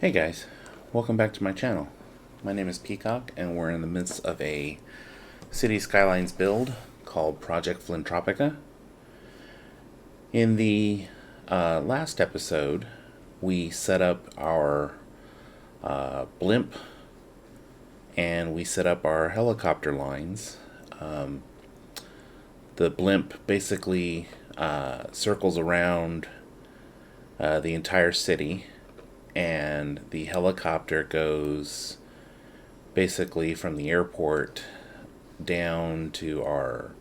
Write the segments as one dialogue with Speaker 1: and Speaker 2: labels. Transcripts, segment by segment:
Speaker 1: Hey guys, welcome back to my channel. My name is Peacock and we're in the midst of a Cities Skylines build called Project Flintropica. In the last episode, we set up our blimp and we set up our helicopter lines. The blimp basically circles around the entire city, and the helicopter goes basically from the airport down to our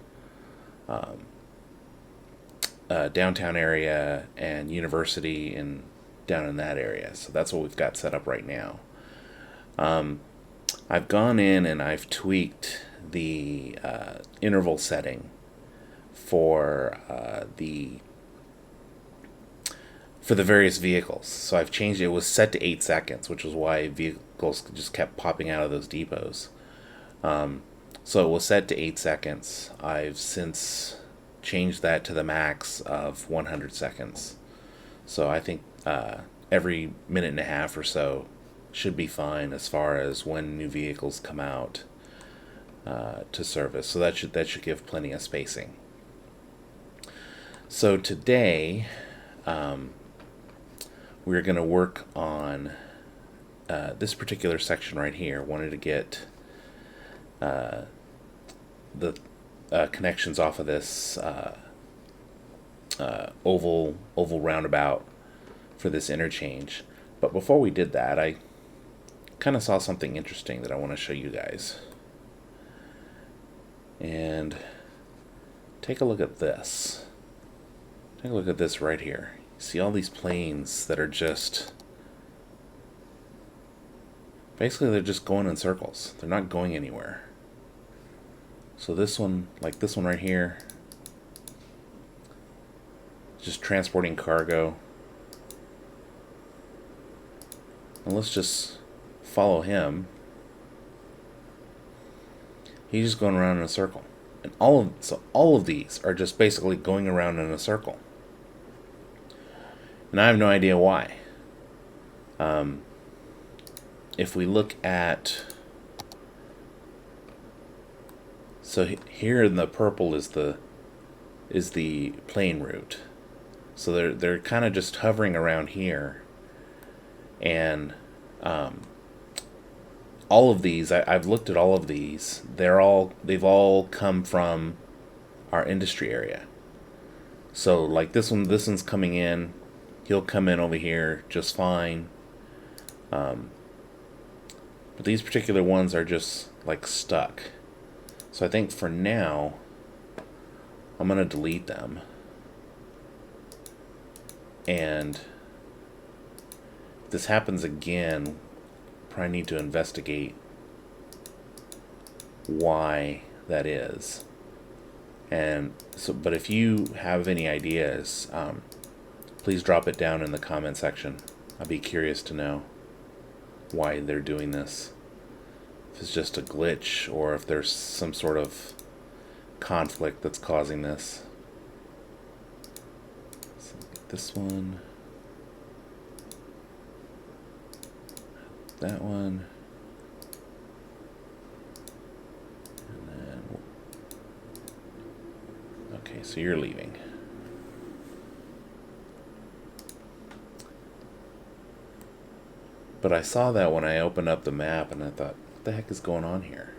Speaker 1: downtown area and university and down in that area. So that's what we've got set up right now. I've gone in and I've tweaked the interval setting for the various vehicles. So I've changed it. It was set to 8 seconds, which is why vehicles just kept popping out of those depots. So it was set to 8 seconds. I've since changed that to the max of 100 seconds. So I think every minute and a half or so should be fine as far as when new vehicles come out to service. So that should give plenty of spacing. So today, we're going to work on this particular section right here. Wanted to get the connections off of this oval roundabout for this interchange. But before we did that, I kind of saw something interesting that I want to show you guys. And take a look at this. Take a look at this right here. See all these planes that are just basically they're just going in circles. They're not going anywhere. So this one, like this one right here, just transporting cargo. And let's just follow him. He's just going around in a circle. And all of these are just basically going around in a circle. And I have no idea why. If we look at, so here in the purple is the plane route. So they're kind of just hovering around here, and all of these I've looked at all of these. They've all come from our industry area. So like this one's coming in. He'll come in over here just fine. But these particular ones are just like stuck. So I think for now, I'm going to delete them. And if this happens again, probably need to investigate why that is. And so, but if you have any ideas, please drop it down in the comment section. I'd be curious to know why they're doing this. If it's just a glitch or if there's some sort of conflict that's causing this. So this one. That one. And then, okay, so you're leaving. But I saw that when I opened up the map, and I thought, what the heck is going on here?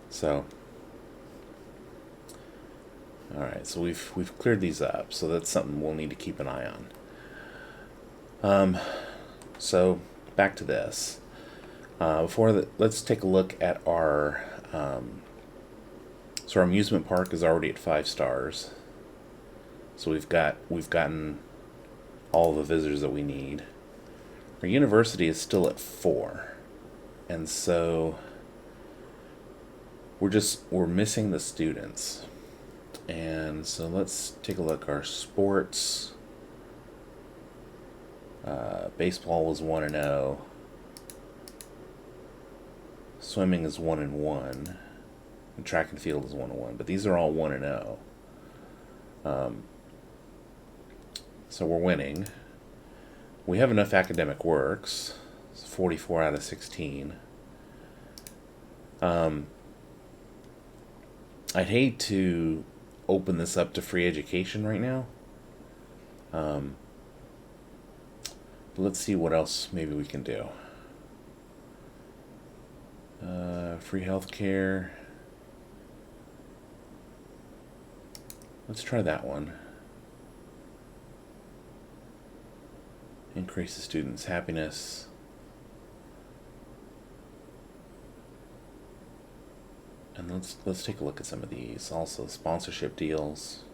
Speaker 1: So, all right, so we've cleared these up, so that's something we'll need to keep an eye on. So back to this. Let's take a look at our. So our amusement park is already at 5 stars. So we've gotten all the visitors that we need. Our university is still at 4, and so we're missing the students. And so let's take a look. Our sports, baseball is 1-0, swimming is 1-1, and track and field is 1-1. But these are all 1-0. So we're winning. We have enough academic works, It's 44 out of 16. I'd hate to open this up to free education right now. But let's see what else maybe we can do. Free healthcare. Let's try that one. Increase the students' happiness. And let's take a look at some of these. Also, sponsorship deals.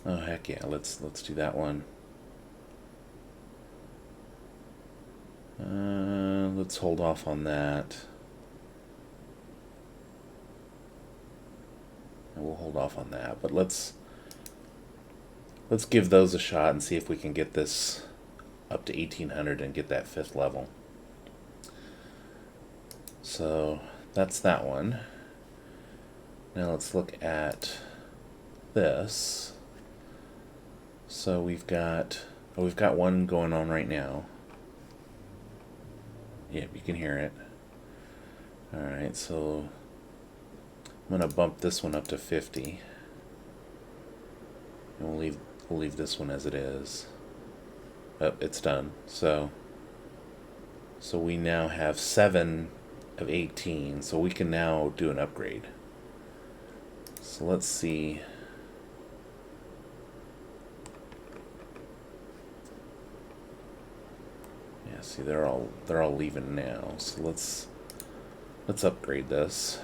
Speaker 1: Oh heck yeah! Let's do that one. Let's hold off on that. And we'll hold off on that. But let's give those a shot and see if we can get this up to 1800 and get that 5th level. So that's that one. Now let's look at this. So we've got one going on right now. Yeah, you can hear it. Alright, so I'm gonna bump this one up to 50. And we'll leave this one as it is. Oh, it's done. So we now have 7 of 18, so we can now do an upgrade. So let's see. Yeah, see they're all leaving now. So let's upgrade this.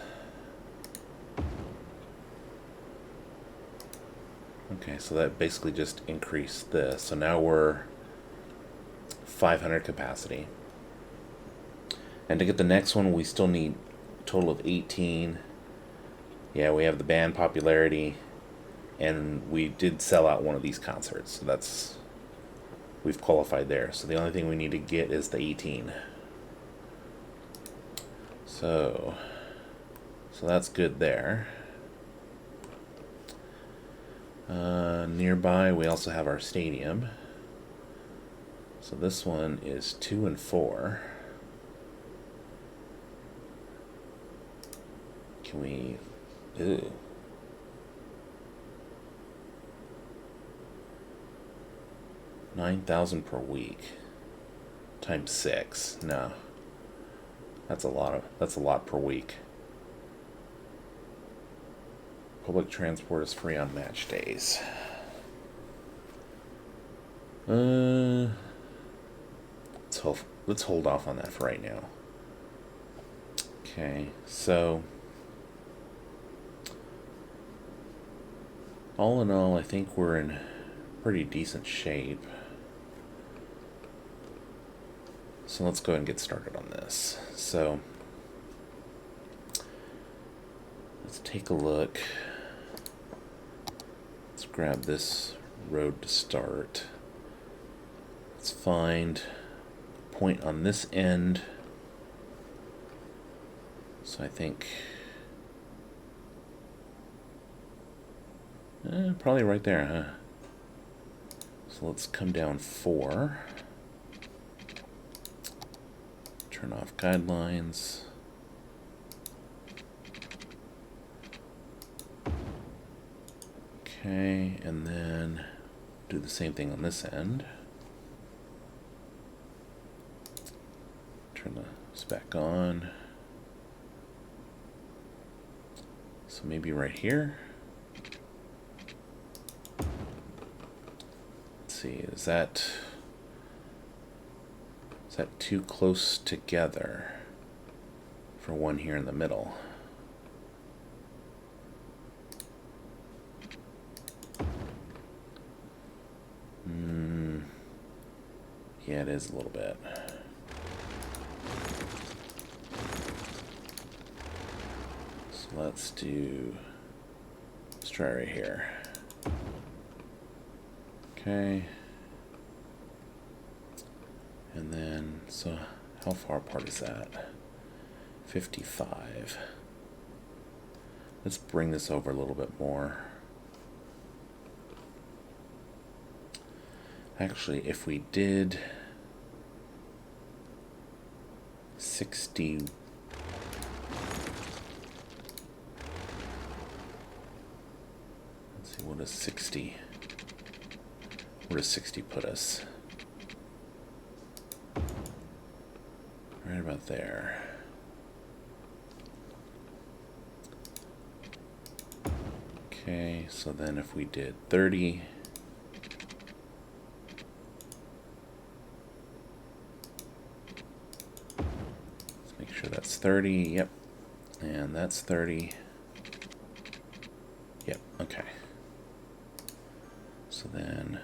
Speaker 1: Okay, so that basically just increased this. So now we're 500 capacity. And to get the next one, we still need a total of 18. Yeah, we have the band popularity, and we did sell out one of these concerts, so we've qualified there. So the only thing we need to get is the 18. So that's good there. Nearby, we also have our stadium. So this one is 2 and 4. Can we... Ew. $9,000 per week times 6. No, that's a lot per week. Public transport is free on match days. Let's hold off on that for right now. Okay, so all in all, I think we're in pretty decent shape. So let's go ahead and get started on this. So let's take a look. Let's grab this road to start. Let's find a point on this end. So I think probably right there, huh? So let's come down 4. Turn off guidelines. Okay, and then do the same thing on this end. Turn this back on. So maybe right here. Let's see, is that too close together for one here in the middle? Yeah, it is a little bit. So let's try right here. Okay. And then, so how far apart is that? 55. Let's bring this over a little bit more. Actually, if we did 60, let's see, what does 60 put us? Right about there. Okay, so then if we did 30, let's make sure that's 30, yep, and that's 30, yep, okay. So then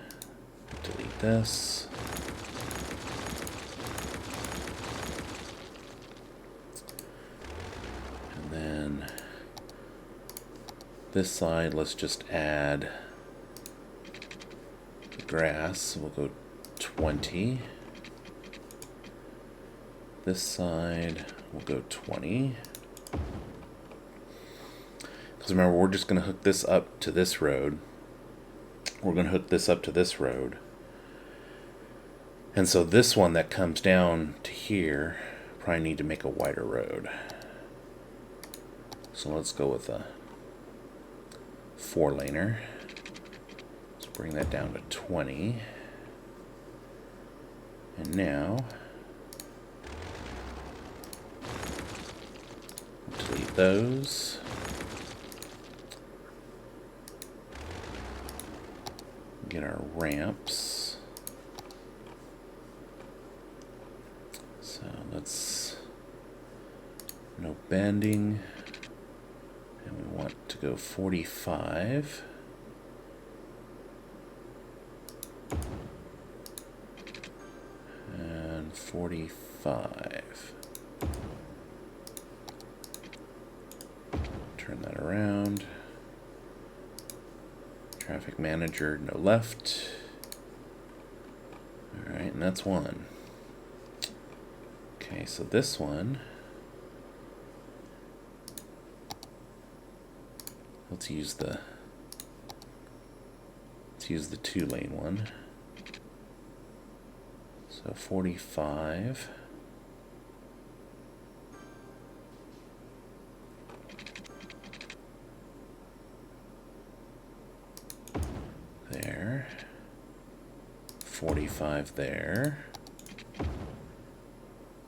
Speaker 1: delete this. And then this side, let's just add the grass. We'll go 20. This side, we'll go 20. Because remember, we're just going to hook this up to this road. We're going to hook this up to this road. And so this one that comes down to here, probably need to make a wider road. So let's go with a 4-laner. Let's bring that down to 20. And now, delete those. Get our ramps. So let's, no bending. And we want to go 45. And 45. Turn that around. Traffic manager, no left. Alright, and that's one. Okay, so this one, let's use the 2-lane one. So 45. There. 45 there.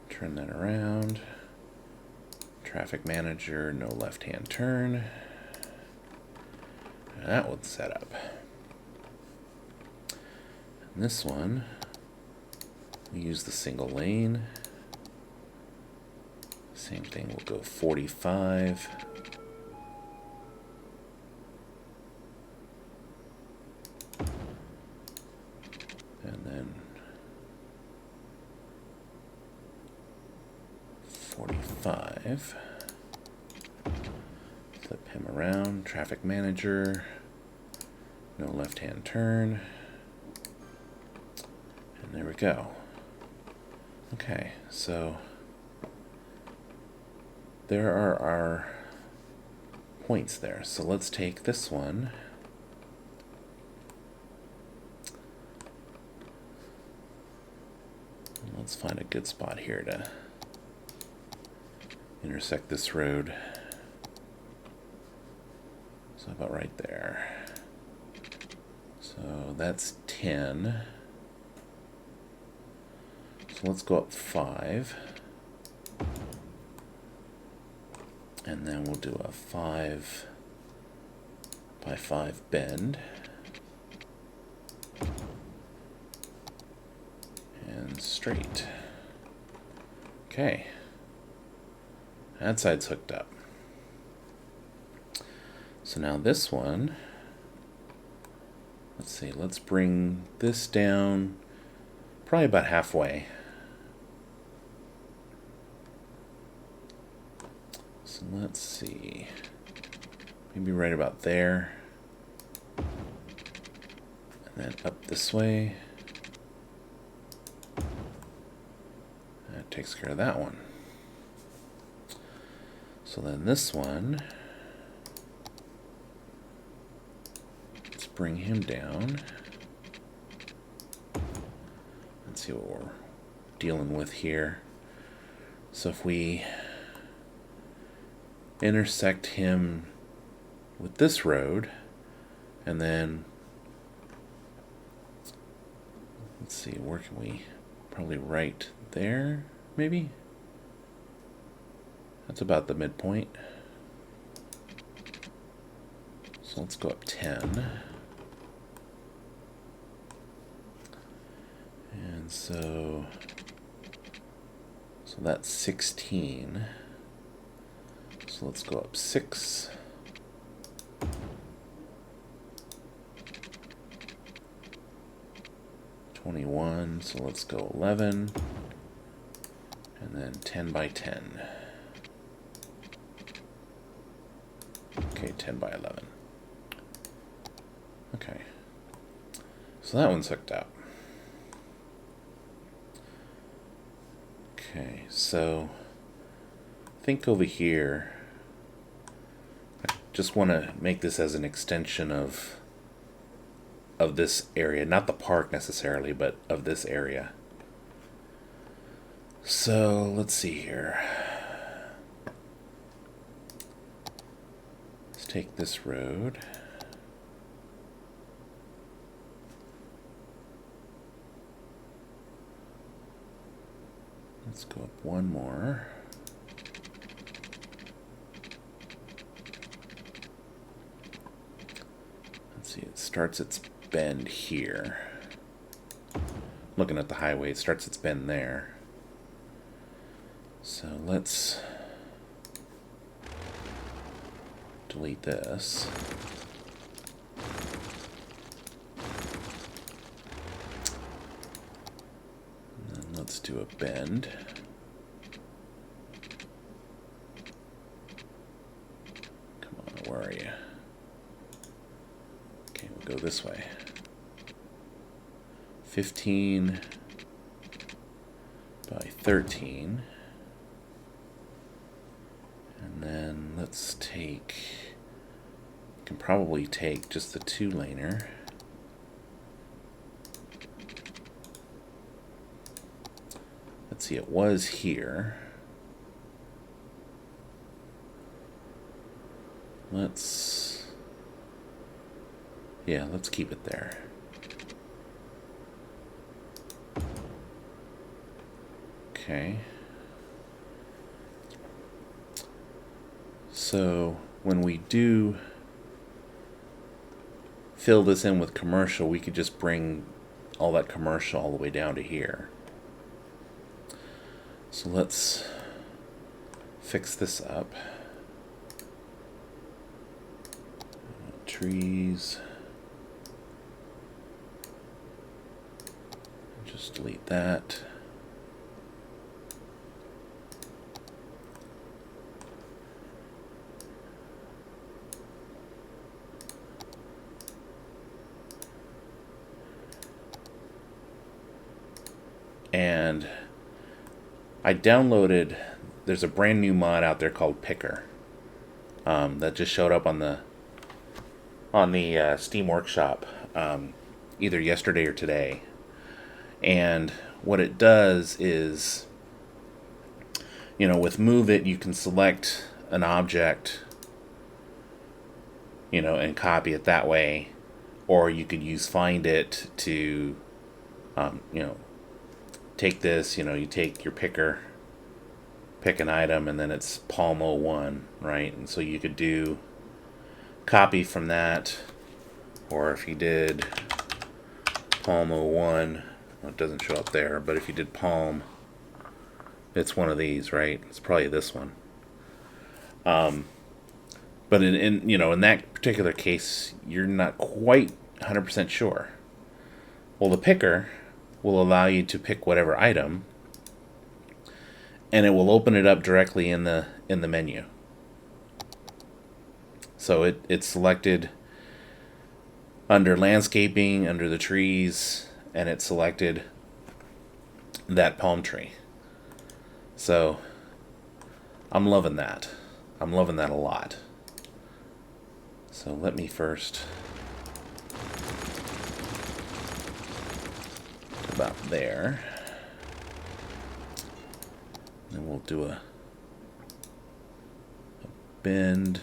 Speaker 1: Turn that around. Traffic manager, no left-hand turn. That one's set up. And this one, we use the single lane. Same thing, we'll go 45. And then 45. Flip him around. Traffic manager. No left-hand turn. And there we go. Okay, so there are our points there. So let's take this one. And let's find a good spot here to intersect this road. So about right there. So that's 10. So let's go up 5. And then we'll do a 5 by 5 bend. And straight. Okay. That side's hooked up. So now this one, let's see, let's bring this down probably about halfway. So let's see, maybe right about there. And then up this way. That takes care of that one. So then this one, let's bring him down. let's see what we're dealing with here. So if we intersect him with this road, and then let's see, where can we, probably right there, maybe? That's about the midpoint. So let's go up 10. And so that's 16. So let's go up 6. 21, so let's go 11. And then 10 by 10. Okay, 10 by 11. Okay. So that one's hooked up. Okay, so I think over here, I just want to make this as an extension of this area, not the park necessarily, but of this area. So let's see here. Let's take this road. Let's go up one more. Let's see, it starts its bend here. Looking at the highway, it starts its bend there. So let's delete this. Let's do a bend. Come on, where are you? Okay, we'll go this way. 15 by 13. And then let's take, you can probably take just the 2-laner. Let's see, it was here. Let's keep it there. Okay. So when we do fill this in with commercial, we could just bring all that commercial all the way down to here. So let's fix this up. Trees. Just delete that. And I downloaded, there's a brand new mod out there called Picker that just showed up on the Steam Workshop either yesterday or today. And what it does is, you know, with Move It, you can select an object, you know, and copy it that way, or you could use Find It to, you know, take this, you know, you take your picker, pick an item, and then it's Palm 01, right? And so you could do copy from that, or if you did Palm 01, well, it doesn't show up there, but if you did Palm, it's one of these, right? It's probably this one. But in you know, in that particular case, you're not quite 100% sure. Well, the picker will allow you to pick whatever item, and it will open it up directly in the menu. So it's selected under landscaping, under the trees, and it selected that palm tree. So I'm loving that. I'm loving that a lot. So let me first, about there. And we'll do a bend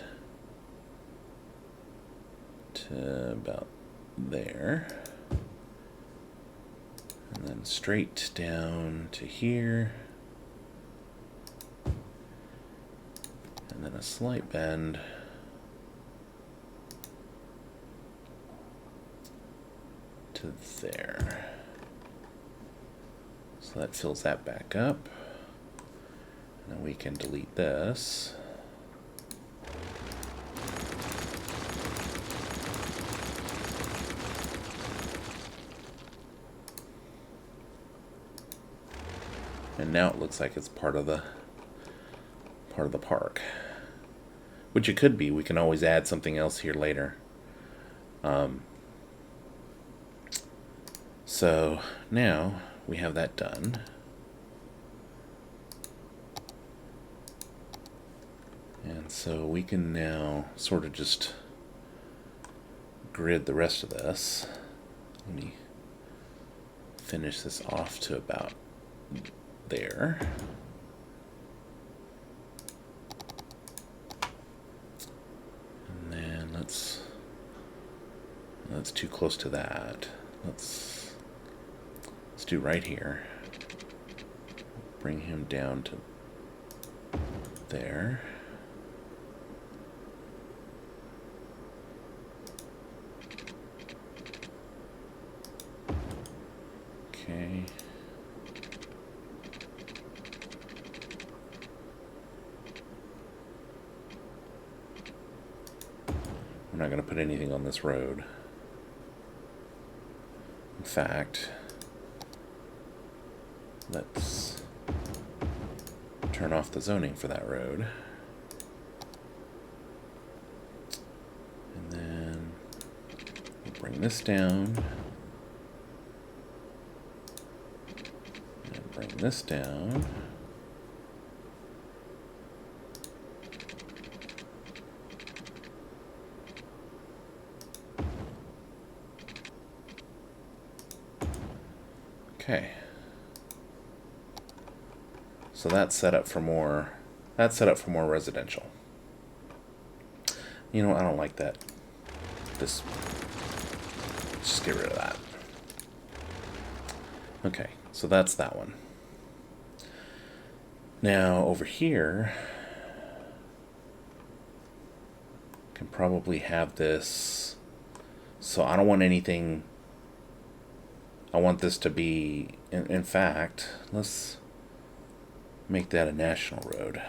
Speaker 1: to about there. And then straight down to here. And then a slight bend to there. So that fills that back up. And then we can delete this. And now it looks like it's part of the park. Which it could be. We can always add something else here later. So now we have that done. And so we can now sort of just grid the rest of this. Let me finish this off to about there. And then let's too close to that. Let's do right here. Bring him down to there. Okay. We're not going to put anything on this road. In fact, let's turn off the zoning for that road. And then we'll bring this down. And bring this down. Okay. So that's set up for more. That's set up for more residential. You know, I don't like that. Just get rid of that. Okay, so that's that one. Now over here, can probably have this. So I don't want anything. I want this to be. In fact, let's make that a national road.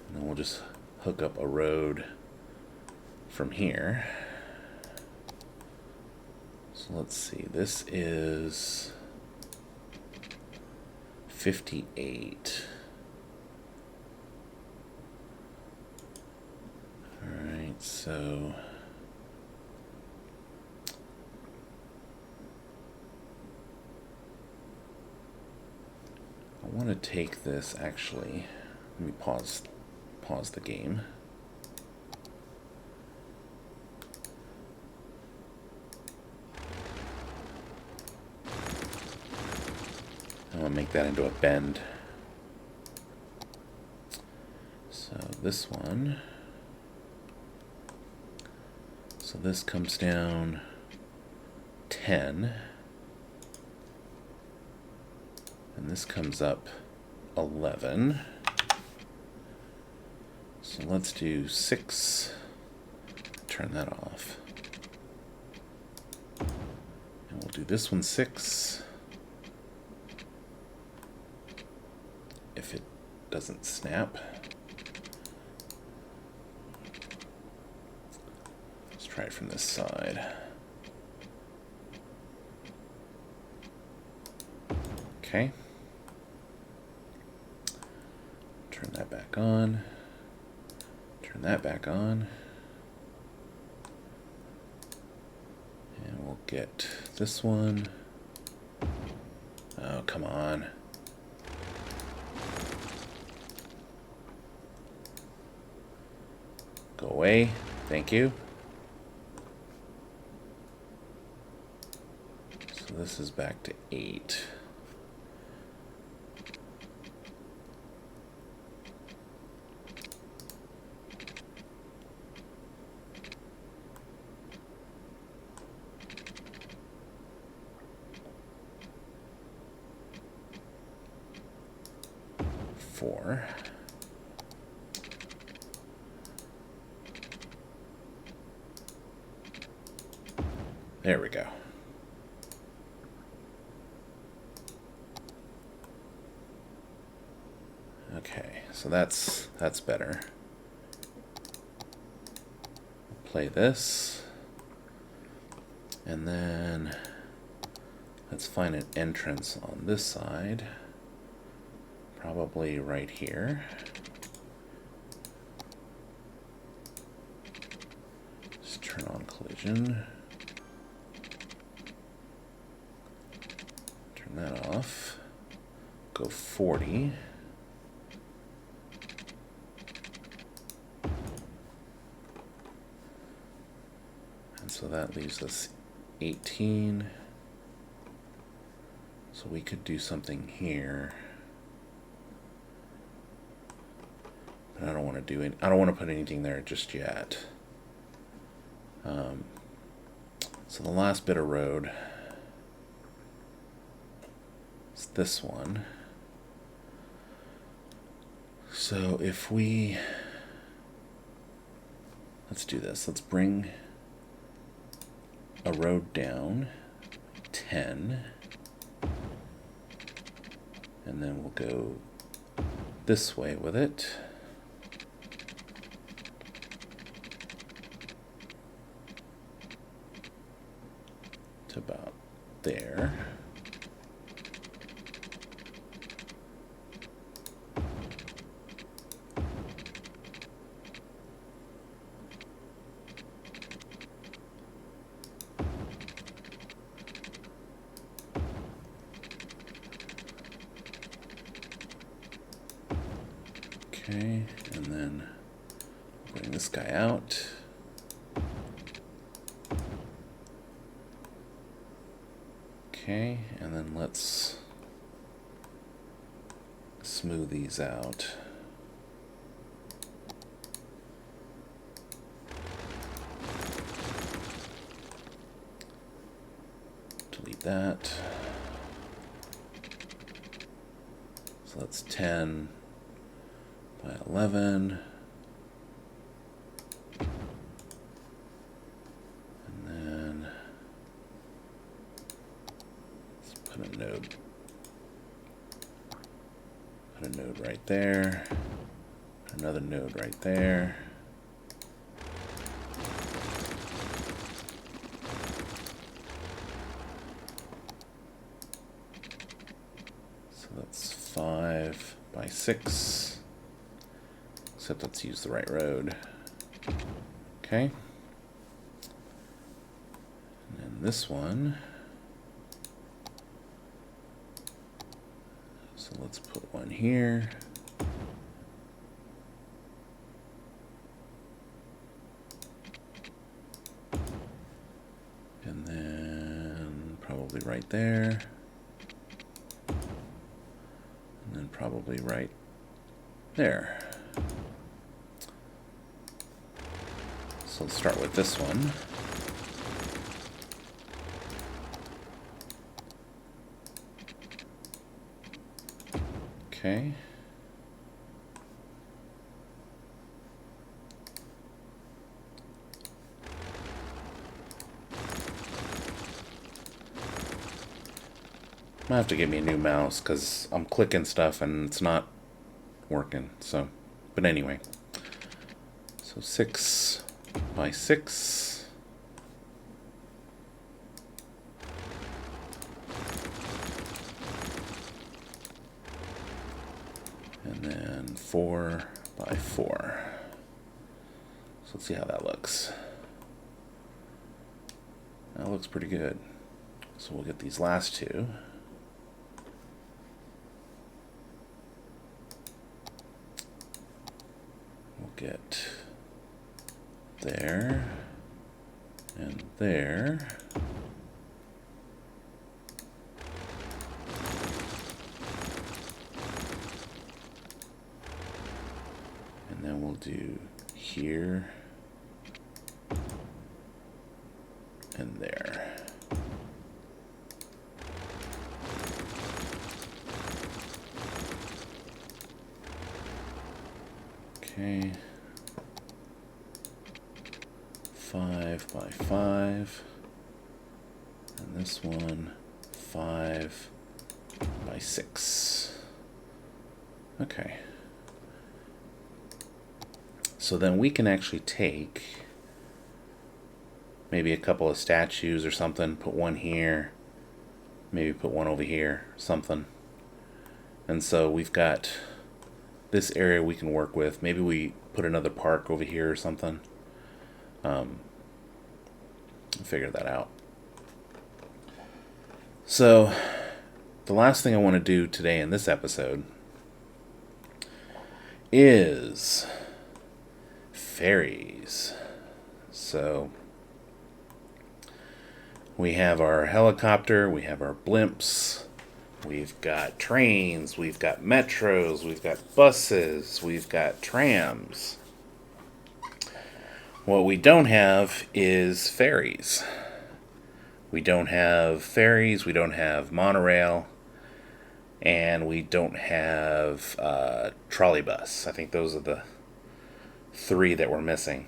Speaker 1: And then we'll just hook up a road from here. So let's see, this is 58. Alright, so I want to take this actually. Let me pause the game. I'm going to make that into a bend. So this one. So this comes down 10. And this comes up 11. So let's do 6. Turn that off. And we'll do this one 6. If it doesn't snap. Let's try it from this side. Okay. Turn that back on. Turn that back on. And we'll get this one. Oh, come on. Go away. Thank you. So this is back to 8. There we go. Okay, so that's better. Play this. And then let's find an entrance on this side. Probably right here. Just turn on collision. Turn that off. Go 40. And so that leaves us 18. So we could do something here. But I don't want to do it. I don't want to put anything there just yet. So the last bit of road is this one. So if we, let's do this. Let's bring a road down 10. And then we'll go this way with it. To about there. Okay, and then bring this guy out. Okay, and then let's smooth these out. Delete that. So that's 10 by 11. Put a node right there. Another node right there. So that's 5 by 6. Except let's use the right road. Okay. And then this one. So let's put one here. And then probably right there. And then probably right there. So let's start with this one. Okay. Might have to give me a new mouse because I'm clicking stuff and it's not working. So, but anyway. So 6 by 6. And then 4 by 4. So let's see how that looks. That looks pretty good. So we'll get these last two. We'll get there, and there. And then we'll do here and there. Okay. 5 by 5. And this one 5 by 6. Okay. So then we can actually take maybe a couple of statues or something, put one here, maybe put one over here, something. And so we've got this area we can work with. Maybe we put another park over here or something. Figure that out. So the last thing I want to do today in this episode is ferries. So we have our helicopter, we have our blimps, we've got trains, we've got metros, we've got buses, we've got trams. What we don't have is ferries. We don't have ferries, we don't have monorail, and we don't have trolley bus. I think those are the 3 that we're missing.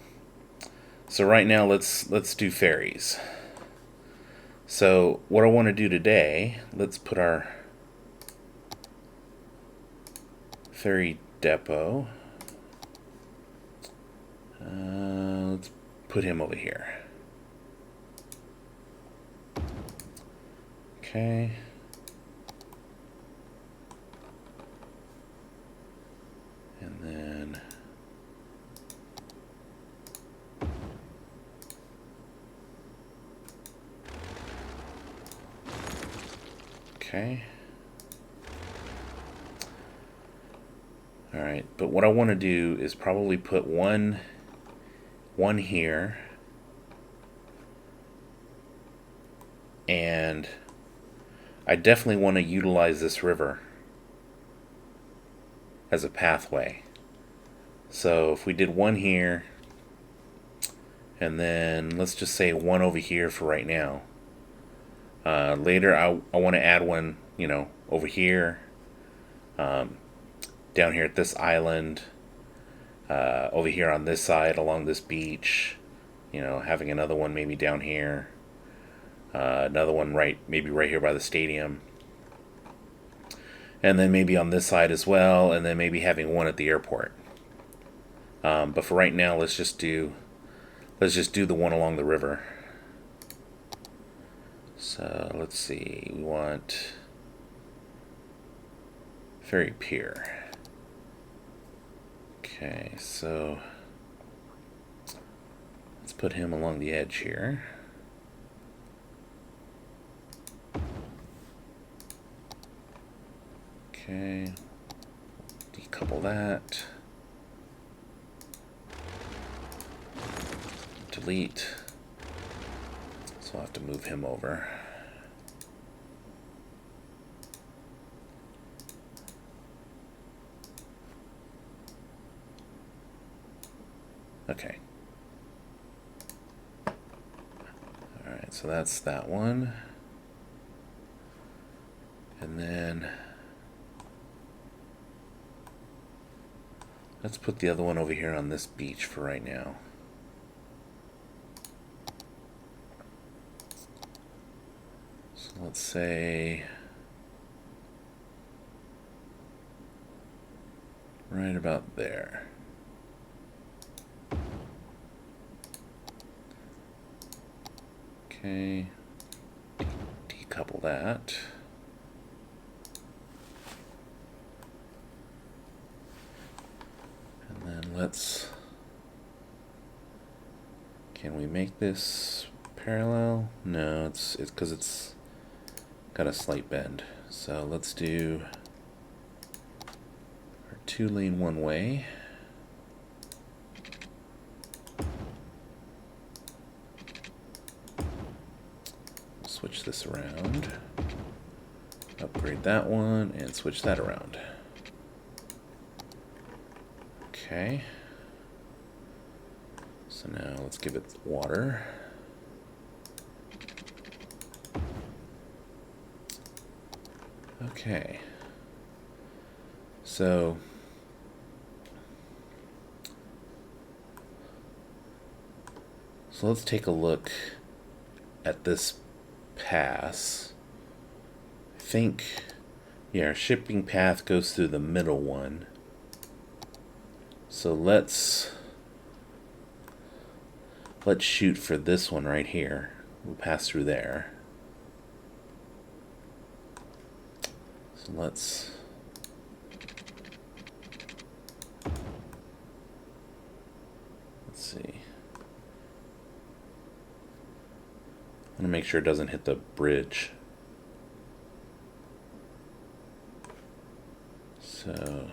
Speaker 1: So right now let's do ferries. So what I want to do today, let's put our ferry depot. Let's put him over here. Okay. And then okay. All right, but what I want to do is probably put one here, and I definitely want to utilize this river as a pathway. So if we did one here, and then let's just say one over here for right now. Later I want to add one, over here, down here at this island, over here on this side along this beach, having another one maybe down here, another one maybe right here by the stadium, and then maybe on this side as well, and then maybe having one at the airport. But for right now, let's just do the one along the river. So let's see, we want ferry pier. Okay, so let's put him along the edge here. Okay, decouple that. Delete. So I'll have to move him over. Okay. Alright, so that's that one. And then let's put the other one over here on this beach for right now. So let's say right about there. Okay, decouple that. And then can we make this parallel? No, it's because it's got a slight bend. So let's do our 2-lane one way. this around. Upgrade that one and switch that around. Okay. So now let's give it water. Okay. So let's take a look at this pass. I think, yeah, our shipping path goes through the middle one. So let's shoot for this one right here. We'll pass through there. So let's see. I want to make sure it doesn't hit the bridge. So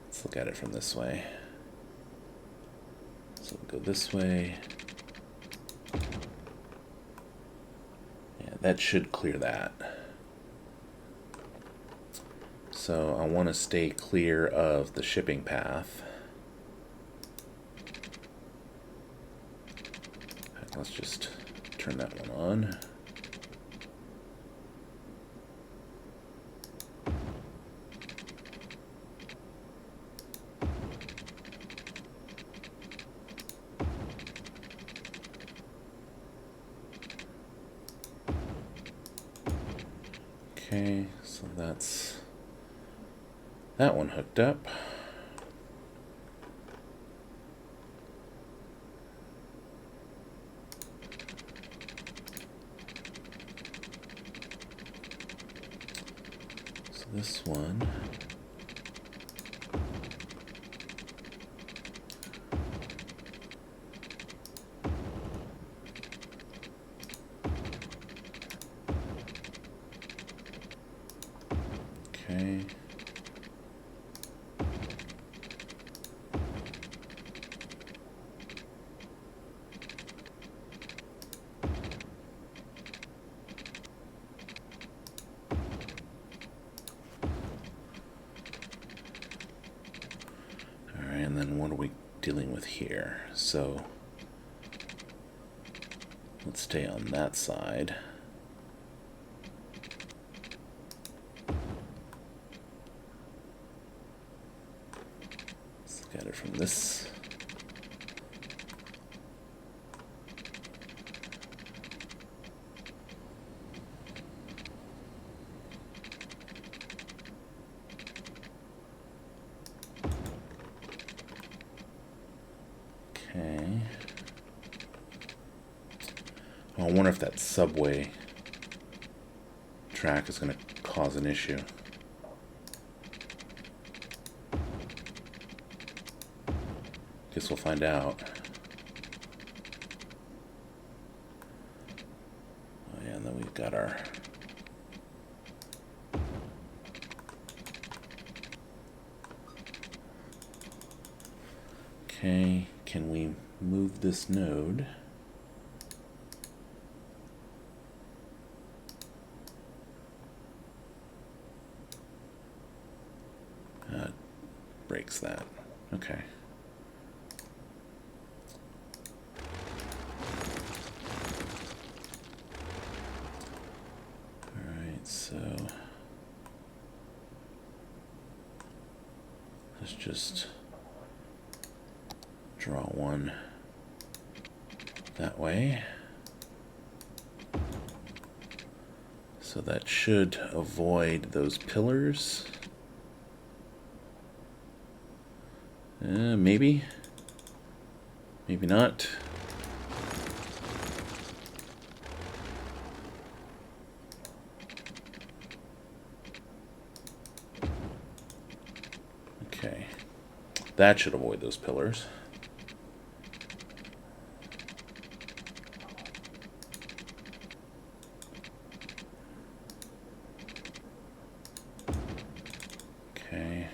Speaker 1: let's look at it from this way. So we'll go this way. Yeah, that should clear that. So I want to stay clear of the shipping path. Let's just turn that one on. Okay, so that's that one hooked up. So this one. Okay. And then what are we dealing with here? So let's stay on that side. Let's look at it from this. Okay. Oh, I wonder if that subway track is going to cause an issue. Guess we'll find out. Oh yeah, and then we've got our... Okay, can we move this node? Breaks that. Okay. Alright, so let's just draw one that way. So that should avoid those pillars. Maybe. Maybe not. Okay. That should avoid those pillars. Okay.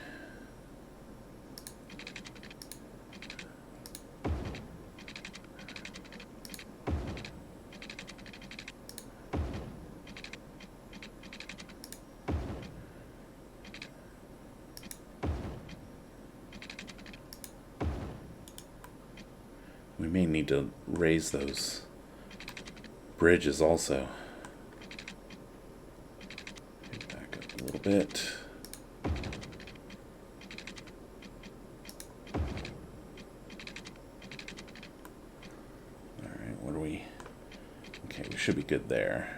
Speaker 1: We may need to raise those bridges also. Back up a little bit. Alright, what are we? Okay, we should be good there.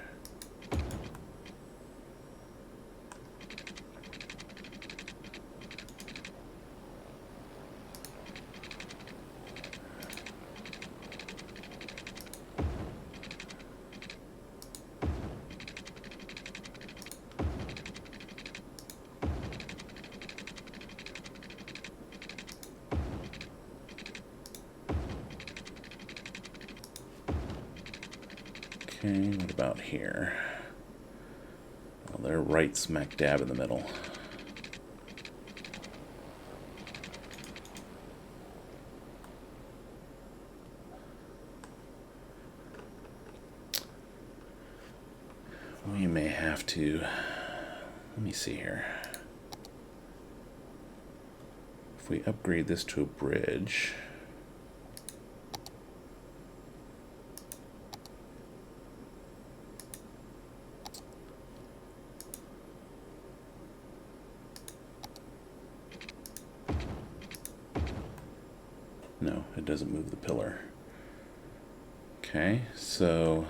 Speaker 1: Okay, what about here? Well, they're right smack dab in the middle. We may have to... Let me see here. If we upgrade this to a bridge... No, it doesn't move the pillar. Okay, so...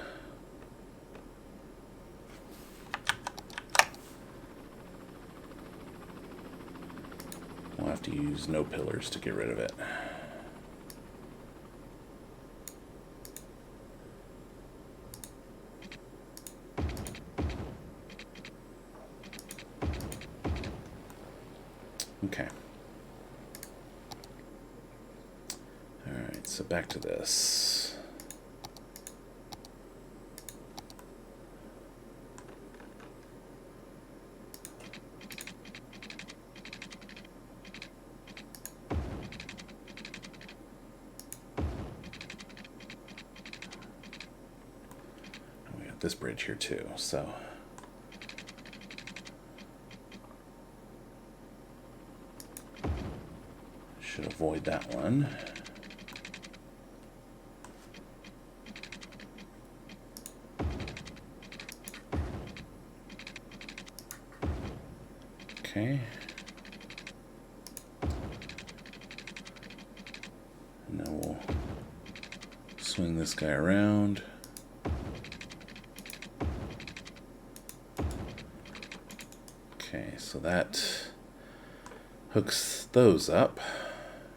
Speaker 1: We'll have to use no pillars to get rid of it. Okay. Alright, so back to this. We got this bridge here too, so... Should avoid that one. Okay. And now we'll swing this guy around. Okay, so that hooks those up.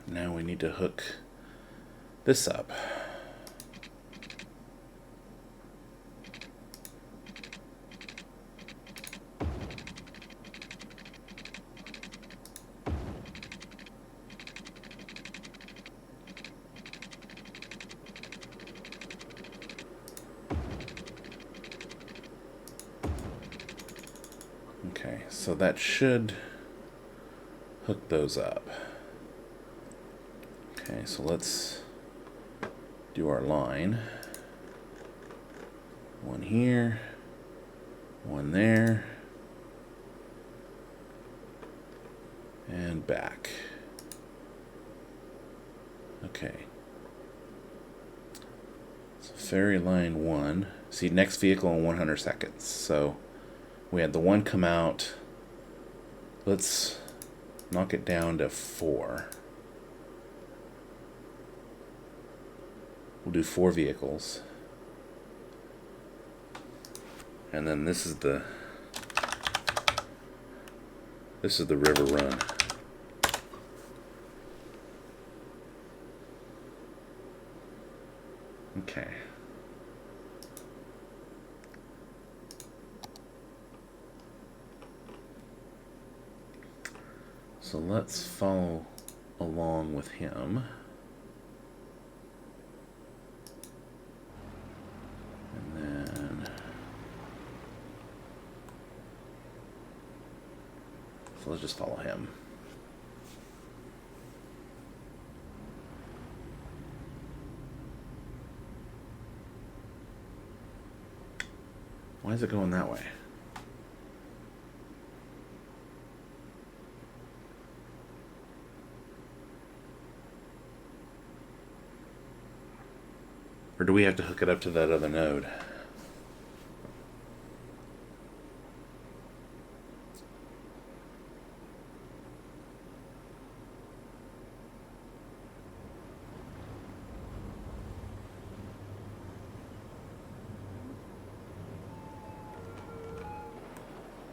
Speaker 1: Now we need to hook this up. Okay, so that should hook those up. Okay, so let's do our line. One here, one there, and back. Okay. So ferry line 1. See, next vehicle in 100 seconds. So we had the 1 come out. Let's knock it down to 4. We'll do 4 vehicles. And then this is the river run. Okay. So let's follow along with him. And then so let's just follow him. Why is it going that way? Or do we have to hook it up to that other node?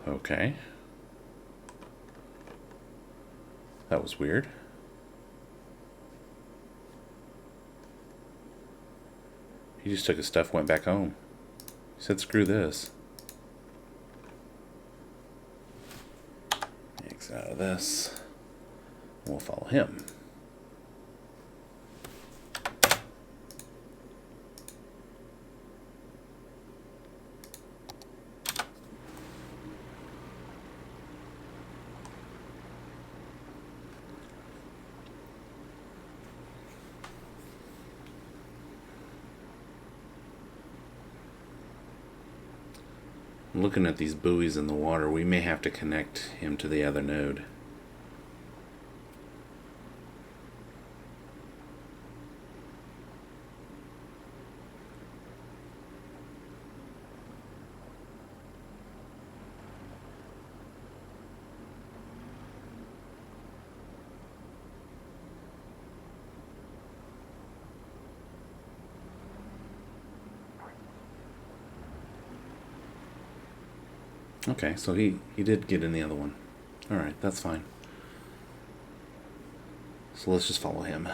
Speaker 1: Okay. That was weird. He just took his stuff, went back home. He said, screw this. Exit out of this. We'll follow him. Looking at these buoys in the water, we may have to connect him to the other node. Okay, so he did get in the other one. Alright, that's fine. So let's just follow him.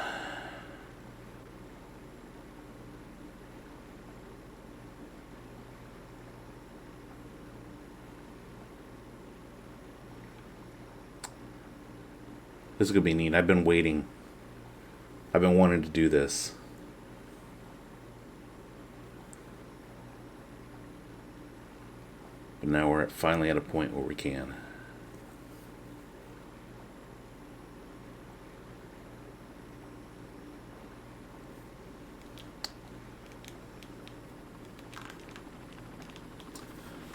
Speaker 1: This is going to be neat. I've been waiting. I've been wanting to do this. But now we're finally at a point where we can.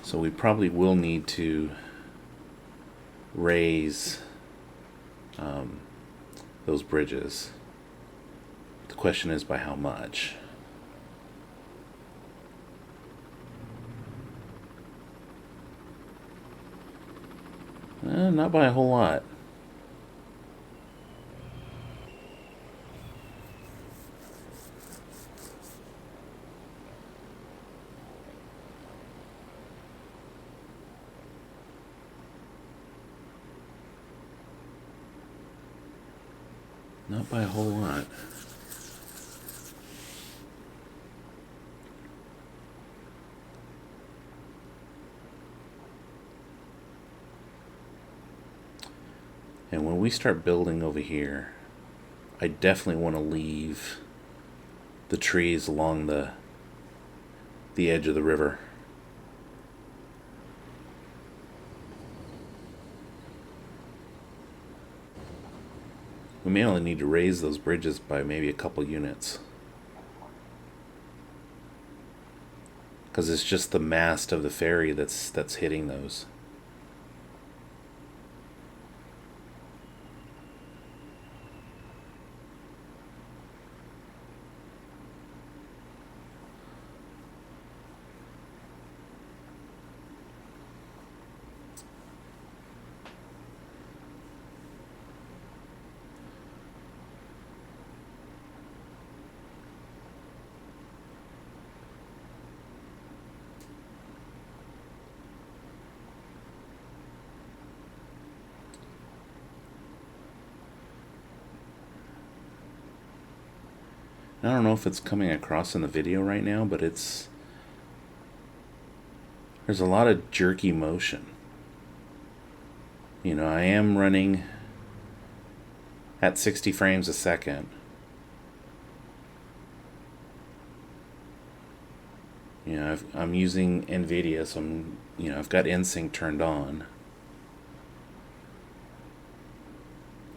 Speaker 1: So we probably will need to raise those bridges. The question is by how much? Not by a whole lot. Not by a whole lot. And when we start building over here, I definitely want to leave the trees along the edge of the river. We may only need to raise those bridges by maybe a couple units. Because it's just the mast of the ferry that's hitting those. I don't know if it's coming across in the video right now, but there's a lot of jerky motion. You know, I am running at 60 frames a second. You know, I'm using NVIDIA, so I've got NSYNC turned on.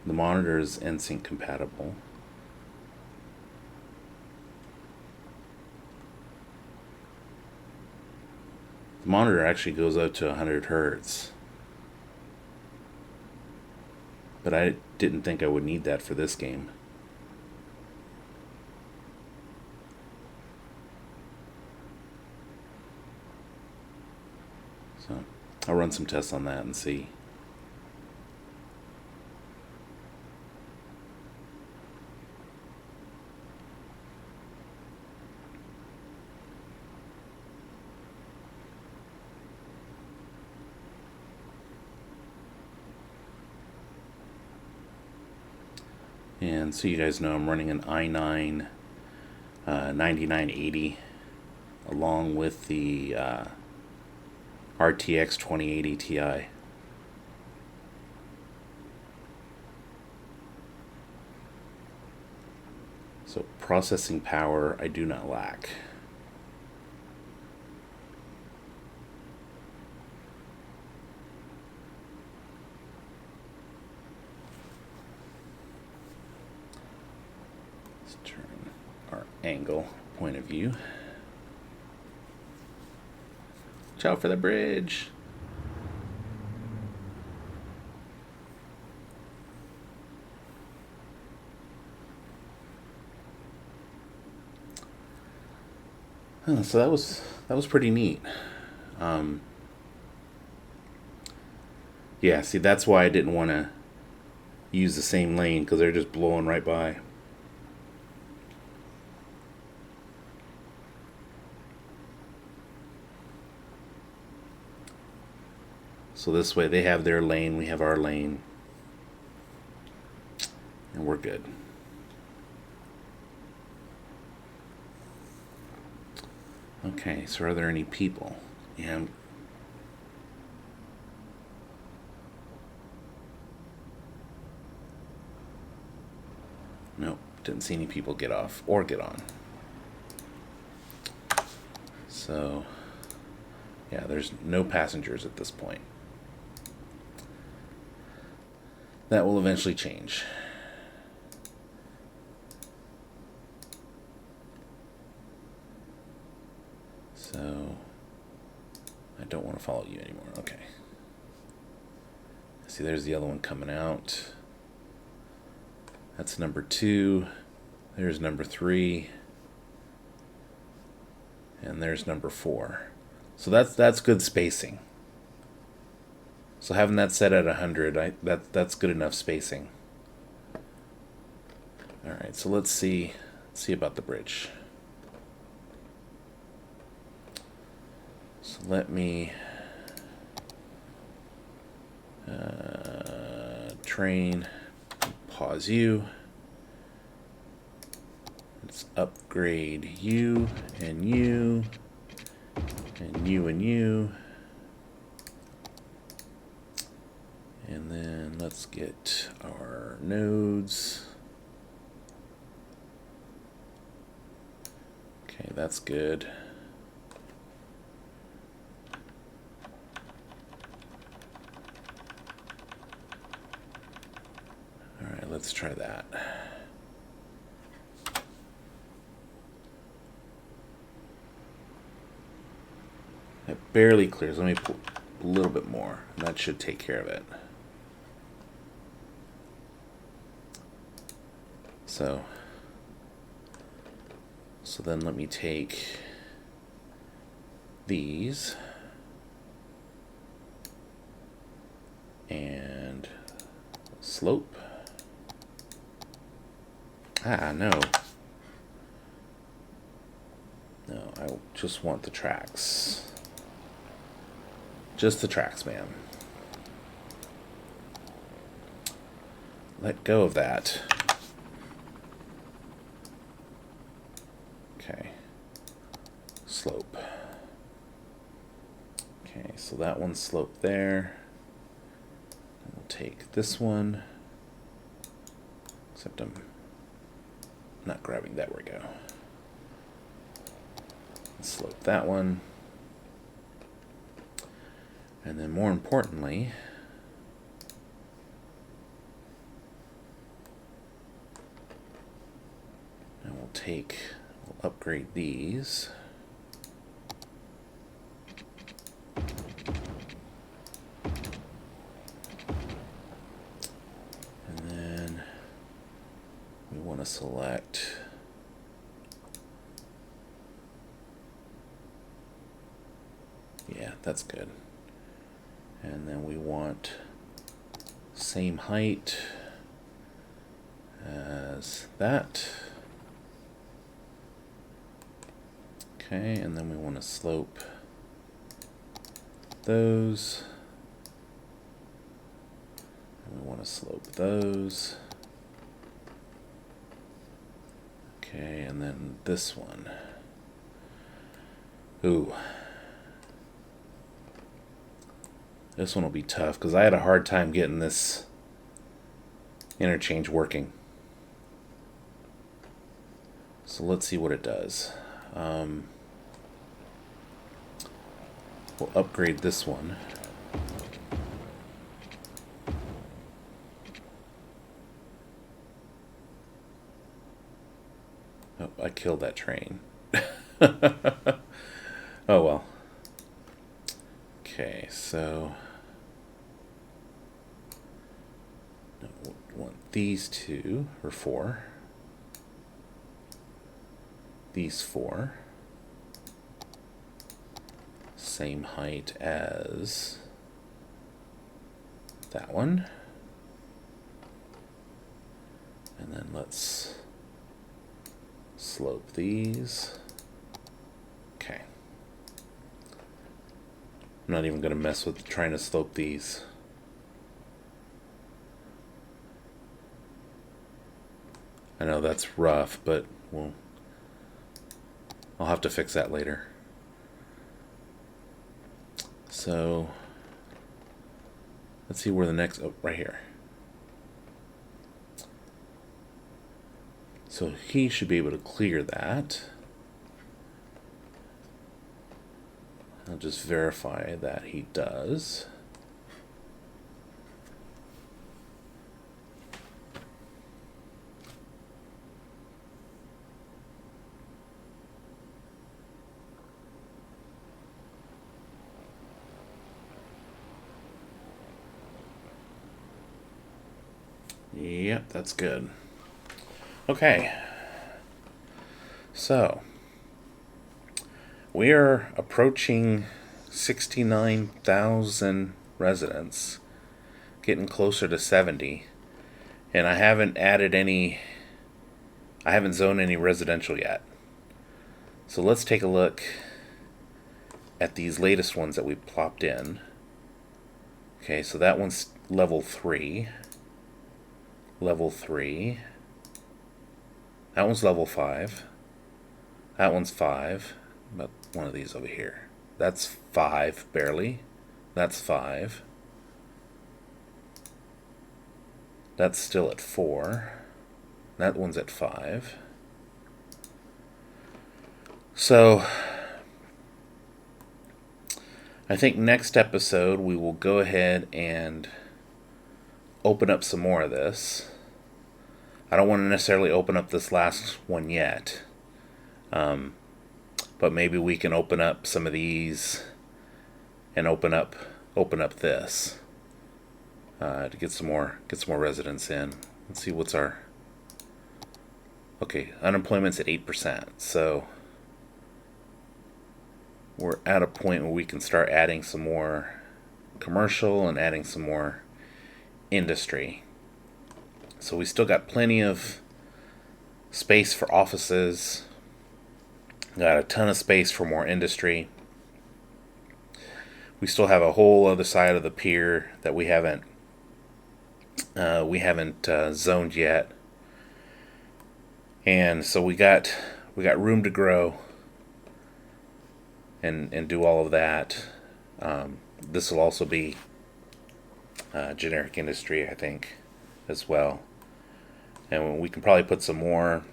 Speaker 1: The monitor is NSYNC compatible. The monitor actually goes up to 100 Hertz. But I didn't think I would need that for this game. So I'll run some tests on that and see. And so you guys know I'm running an i9 9980 along with the RTX 2080 Ti. So processing power I do not lack. Let's turn our angle point of view. Watch out for the bridge. So that was pretty neat. Yeah, see, that's why I didn't want to use the same lane, because they're just blowing right by. So this way they have their lane, we have our lane, and we're good. Okay, so are there any people? Yeah. Nope, didn't see any people get off or get on. So, yeah, there's no passengers at this point. That will eventually change. So, I don't want to follow you anymore. Okay. See, there's the other one coming out. That's number 2. There's number 3. And there's number 4. So that's good spacing. So having that set at 100, that's good enough spacing. All right, so let's see about the bridge. So let me train, pause you. Let's upgrade you and you and you and you. And then let's get our nodes. Okay, that's good. All right, let's try that. It barely clears. Let me put a little bit more, and that should take care of it. So then let me take these and slope. No, I just want the tracks. Just the tracks, man. Let go of that. Okay. Slope. Okay, so that one's sloped there. And we'll take this one. Except I'm not grabbing that. There we go. Slope that one. And then more importantly, now we'll upgrade these. And then we want to select that's good. And then we want same height as that. Okay, and then we want to slope those. And we want to slope those. Okay, and then this one. Ooh. This one will be tough because I had a hard time getting this interchange working. So let's see what it does. We'll upgrade this one. Oh, I killed that train. Oh well. Okay, so we want these two, or four. These four. Same height as that one. And then let's slope these. Okay. I'm not even going to mess with trying to slope these. I know that's rough, but I'll have to fix that later. So let's see where the next, oh, right here. So he should be able to clear that. I'll just verify that he does. Yep, that's good. Okay. So, we are approaching 69,000 residents, getting closer to 70, and I haven't zoned any residential yet. So let's take a look at these latest ones that we plopped in. Okay, so that one's level 3. Level 3. That one's level 5. That one's 5. About one of these over here. That's 5, barely. That's 5. That's still at 4. That one's at 5. So, I think next episode we will go ahead and open up some more of this. I don't want to necessarily open up this last one yet. But maybe we can open up some of these and open up this to get some more residents in. Let's see what's our, okay, unemployment's at 8%. So we're at a point where we can start adding some more commercial and adding some more industry. So we still got plenty of space for offices. Got a ton of space for more industry. We still have a whole other side of the pier that we haven't zoned yet, and so we got room to grow and do all of that. This will also be generic industry, I think, as well, and we can probably put some more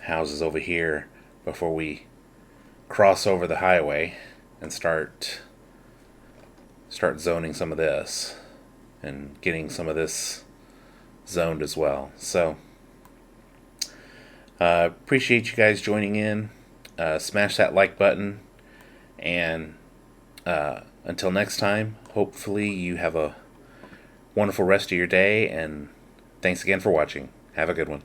Speaker 1: houses over here before we cross over the highway and start zoning some of this and getting some of this zoned as well. So appreciate you guys joining in. Smash that like button, and until next time, hopefully you have a wonderful rest of your day, and thanks again for watching. Have a good one.